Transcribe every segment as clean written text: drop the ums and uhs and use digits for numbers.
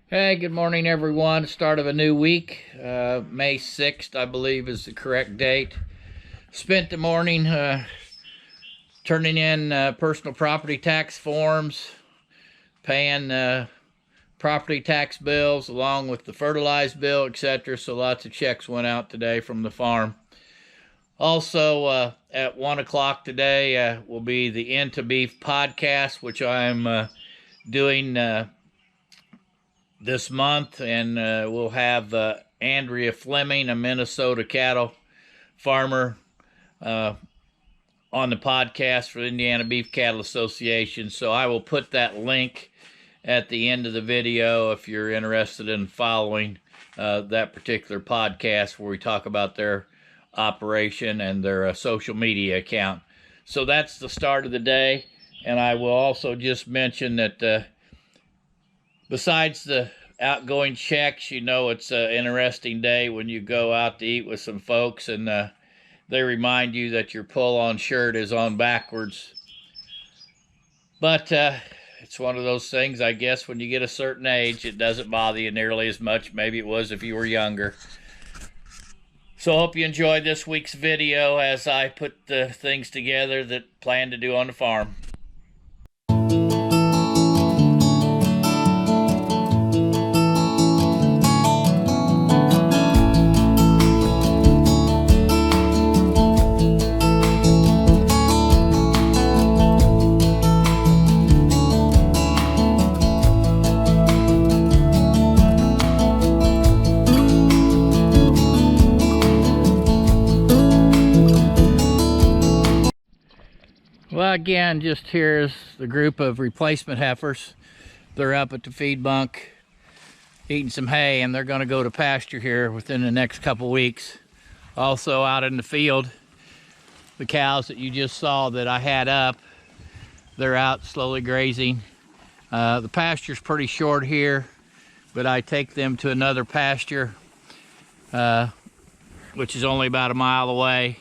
Hey, good morning, everyone. Start of a new week. May 6th, I believe, is the correct date. Spent the morning turning in personal property tax forms, paying property tax bills along with the fertilized bill, etc. So lots of checks went out today from the farm. Also, at 1 o'clock today will be the Into Beef podcast, which I'm doing this month, and we'll have Andrea Flemming, a Minnesota cattle farmer, on the podcast for the Indiana Beef Cattle Association. So I will put that link at the end of the video if you're interested in following that particular podcast where we talk about their operation and their social media account. So that's the start of the day. And I will also just mention that besides the outgoing checks, it's an interesting day when you go out to eat with some folks and they remind you that your pull-on shirt is on backwards. But it's one of those things, I guess, when you get a certain age, it doesn't bother you nearly as much. Maybe it was if you were younger. So I hope you enjoyed this week's video as I put the things together that plan to do on the farm. Well, again, just here's the group of replacement heifers. They're up at the feed bunk eating some hay, and they're going to go to pasture here within the next couple weeks. Also out in the field, the cows that you just saw that I had up, they're out slowly grazing. The pasture's pretty short here, but I take them to another pasture, which is only about a mile away.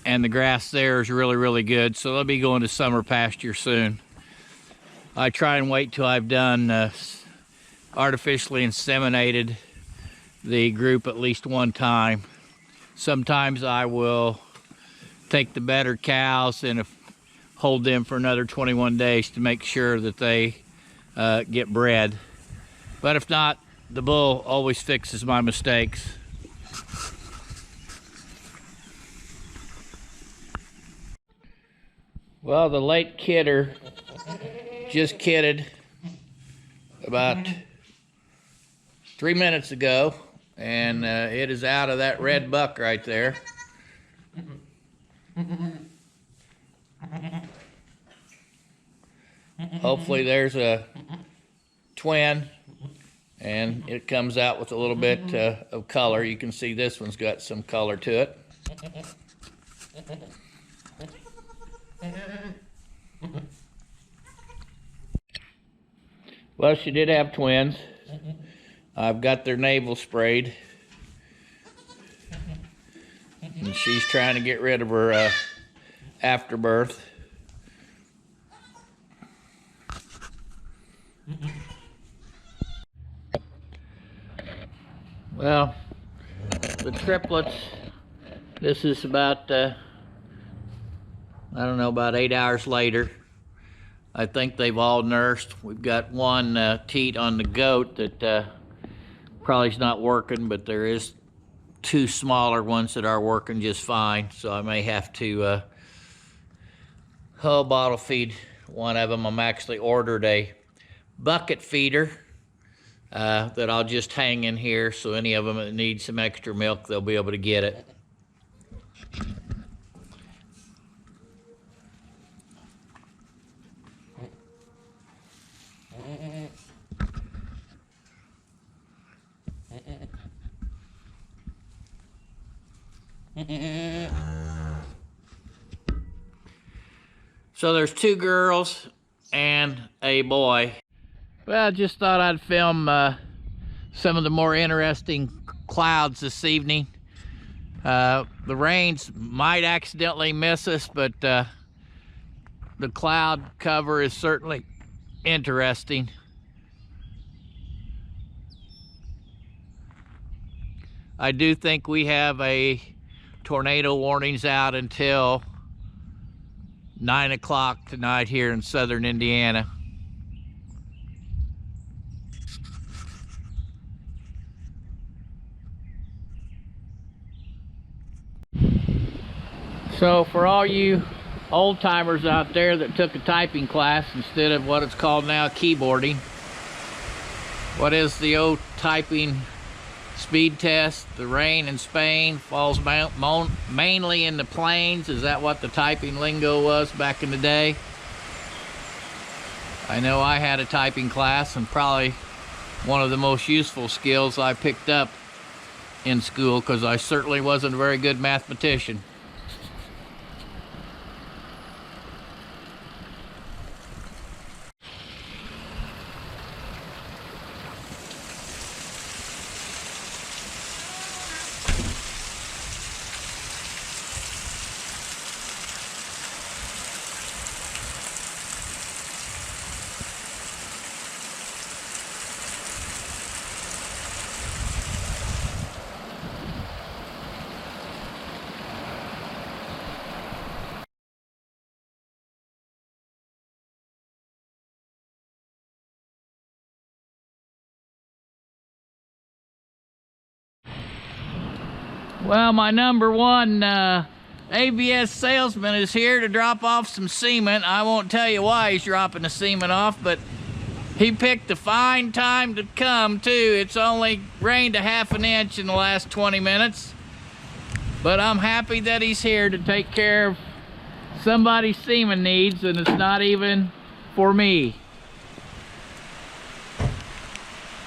And the grass there is really, really good. So they'll be going to summer pasture soon. I try and wait till I've done artificially inseminated the group at least one time. Sometimes I will take the better cows and hold them for another 21 days to make sure that they get bred. But if not, the bull always fixes my mistakes. Well, the late kidder just kidded about 3 minutes ago, and it is out of that red buck right there. Hopefully there's a twin, and it comes out with a little bit of color. You can see this one's got some color to it. Well, she did have twins. I've got their navel sprayed, and she's trying to get rid of her afterbirth. Well, the triplets, this is about I don't know, about 8 hours later. I think they've all nursed. We've got one teat on the goat that probably is not working, but there is two smaller ones that are working just fine. So I may have to bottle feed one of them. I'm actually ordered a bucket feeder that I'll just hang in here, so any of them that need some extra milk, they'll be able to get it. So there's two girls and a boy. Well, I just thought I'd film some of the more interesting clouds this evening. The rains might accidentally miss us, but the cloud cover is certainly interesting. I do think we have a tornado warnings out until 9 o'clock tonight here in southern Indiana. So for all you old timers out there that took a typing class instead of what it's called now keyboarding, what is the old typing speed test? The rain in Spain falls mainly in the plains. Is that what the typing lingo was back in the day? I know I had a typing class, and probably one of the most useful skills I picked up in school, because I certainly wasn't a very good mathematician. Well, my number one ABS salesman is here to drop off some semen. I won't tell you why he's dropping the semen off, but he picked a fine time to come too. It's only rained a half an inch in the last 20 minutes. But I'm happy that he's here to take care of somebody's semen needs, and it's not even for me.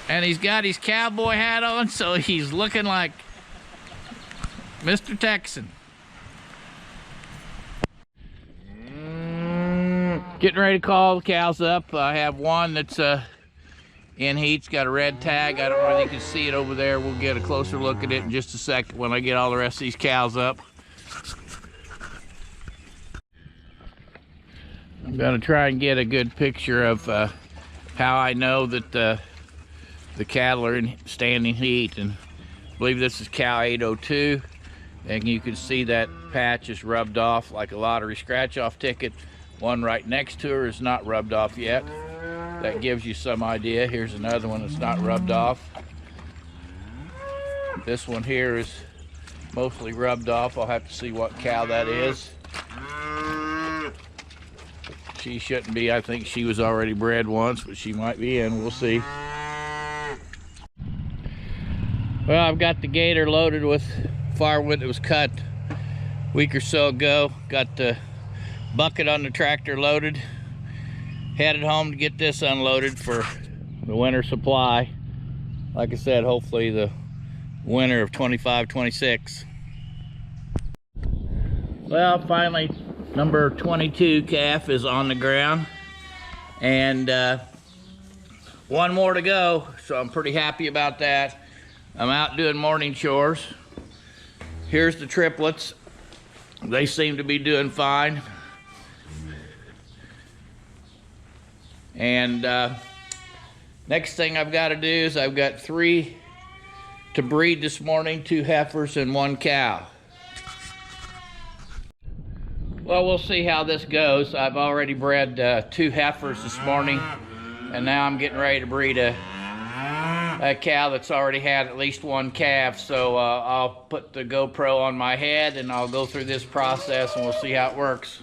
And he's got his cowboy hat on, so he's looking like Mr. Texan. Getting ready to call the cows up. I have one that's in heat. It's got a red tag. I don't know if you can see it over there. We'll get a closer look at it in just a second when I get all the rest of these cows up. I'm going to try and get a good picture of how I know that the cattle are in standing heat. And I believe this is cow 802. And you can see that patch is rubbed off like a lottery scratch-off ticket. One right next to her is not rubbed off yet. That gives you some idea. Here's another one that's not rubbed off. This one here is mostly rubbed off. I'll have to see what cow that is. She shouldn't be. I think she was already bred once, but she might be in. We'll see. Well, I've got the gator loaded with firewood that was cut a week or so ago. Got the bucket on the tractor loaded. Headed home to get this unloaded for the winter supply. Like I said, hopefully the winter of 25-26. Well, finally, number 22 calf is on the ground, and one more to go, so I'm pretty happy about that. I'm out doing morning chores. Here's the triplets. They seem to be doing fine. And next thing I've got to do is I've got 3 to breed this morning, 2 heifers and 1 cow. Well, we'll see how this goes. I've already bred 2 heifers this morning, and now I'm getting ready to breed a cow that's already had at least 1 calf. So I'll put the GoPro on my head and I'll go through this process and we'll see how it works.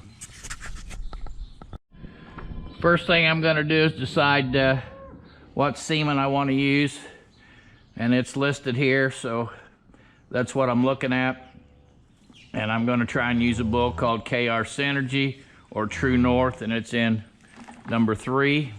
First thing I'm going to do is decide what semen I want to use, and it's listed here, so that's what I'm looking at. And I'm going to try and use a bull called KR Synergy or True North, and it's in number 3.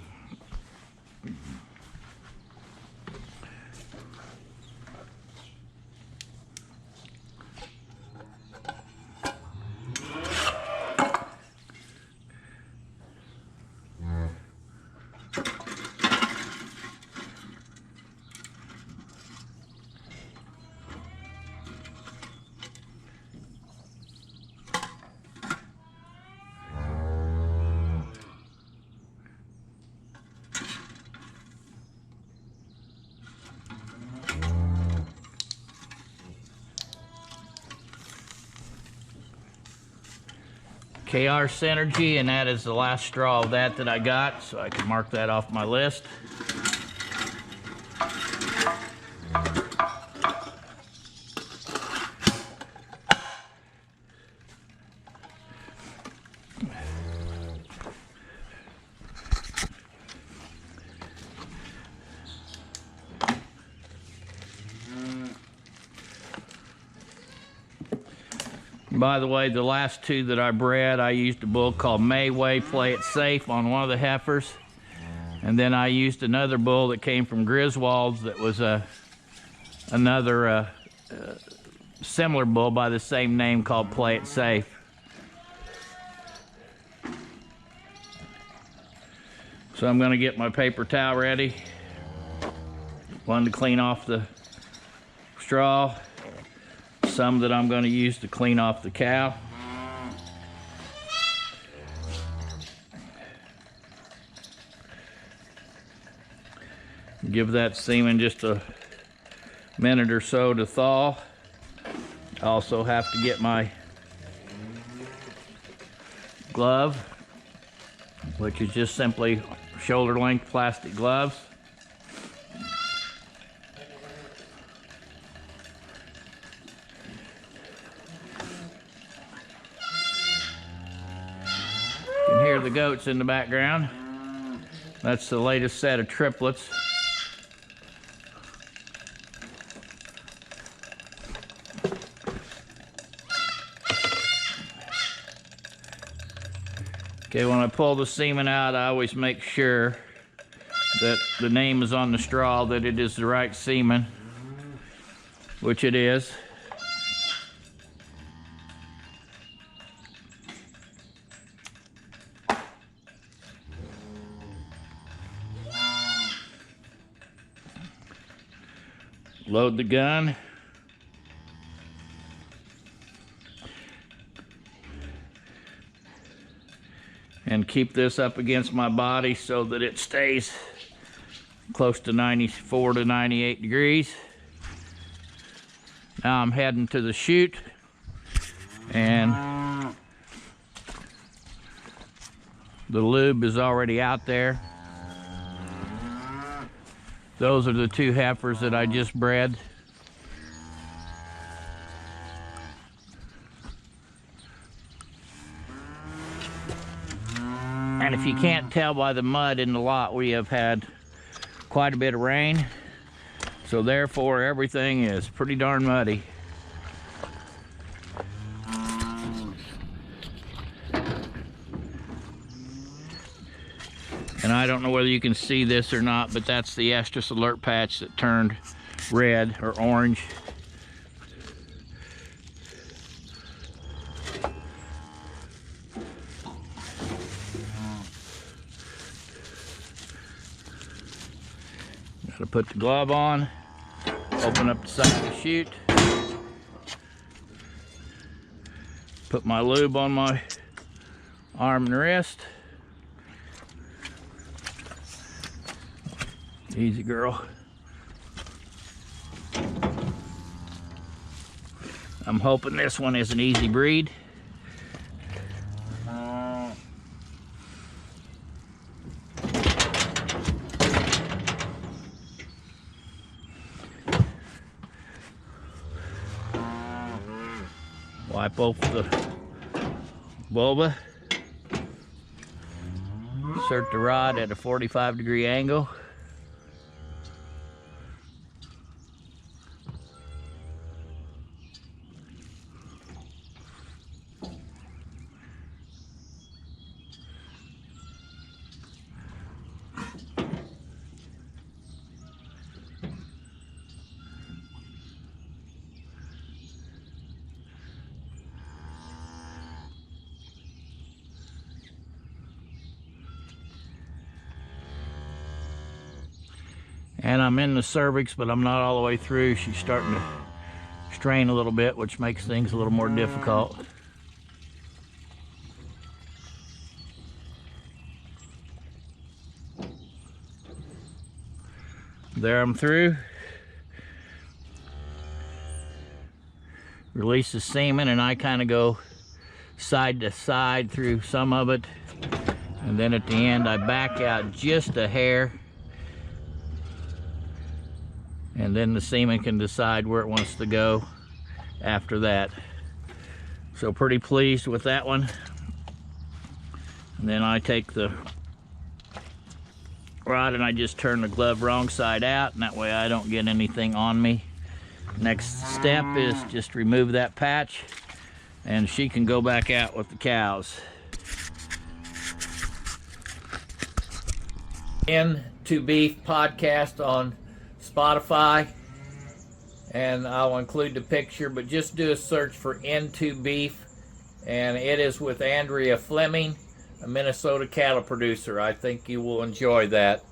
KR Synergy, and that is the last straw of that I got, so I can mark that off my list. By the way, the last two that I bred, I used a bull called Mayway, Play It Safe, on one of the heifers. And then I used another bull that came from Griswold's that was another similar bull by the same name called Play It Safe. So I'm going to get my paper towel ready. One to clean off the straw. Some that I'm going to use to clean off the cow. Give that semen just a minute or so to thaw. I also have to get my glove, which is just simply shoulder length plastic gloves. You can hear the goats in the background. That's the latest set of triplets. Okay, when I pull the semen out, I always make sure that the name is on the straw, that it is the right semen, which it is. Load the gun. And keep this up against my body so that it stays close to 94 to 98 degrees. Now I'm heading to the chute, and the lube is already out there. Those are the two heifers that I just bred. And if you can't tell by the mud in the lot, we have had quite a bit of rain. So therefore, everything is pretty darn muddy. And I don't know whether you can see this or not, but that's the estrus alert patch that turned red or orange. Got to put the glove on, open up the side of the chute, put my lube on my arm and wrist. Easy, girl. I'm hoping this one is an easy breed. Wipe off the vulva. Insert the rod at a 45-degree angle. And I'm in the cervix, but I'm not all the way through. She's starting to strain a little bit, which makes things a little more difficult. There, I'm through. Release the semen, and I kind of go side to side through some of it, and then at the end I back out just a hair, and then the semen can decide where it wants to go after that. So pretty pleased with that one. And then I take the rod and I just turn the glove wrong side out, and that way I don't get anything on me. Next step is just remove that patch, and she can go back out with the cows. Into Beef podcast on Spotify, and I'll include the picture, but just do a search for Into Beef, and it is with Andrea Flemming, a Minnesota cattle producer. I think you will enjoy that.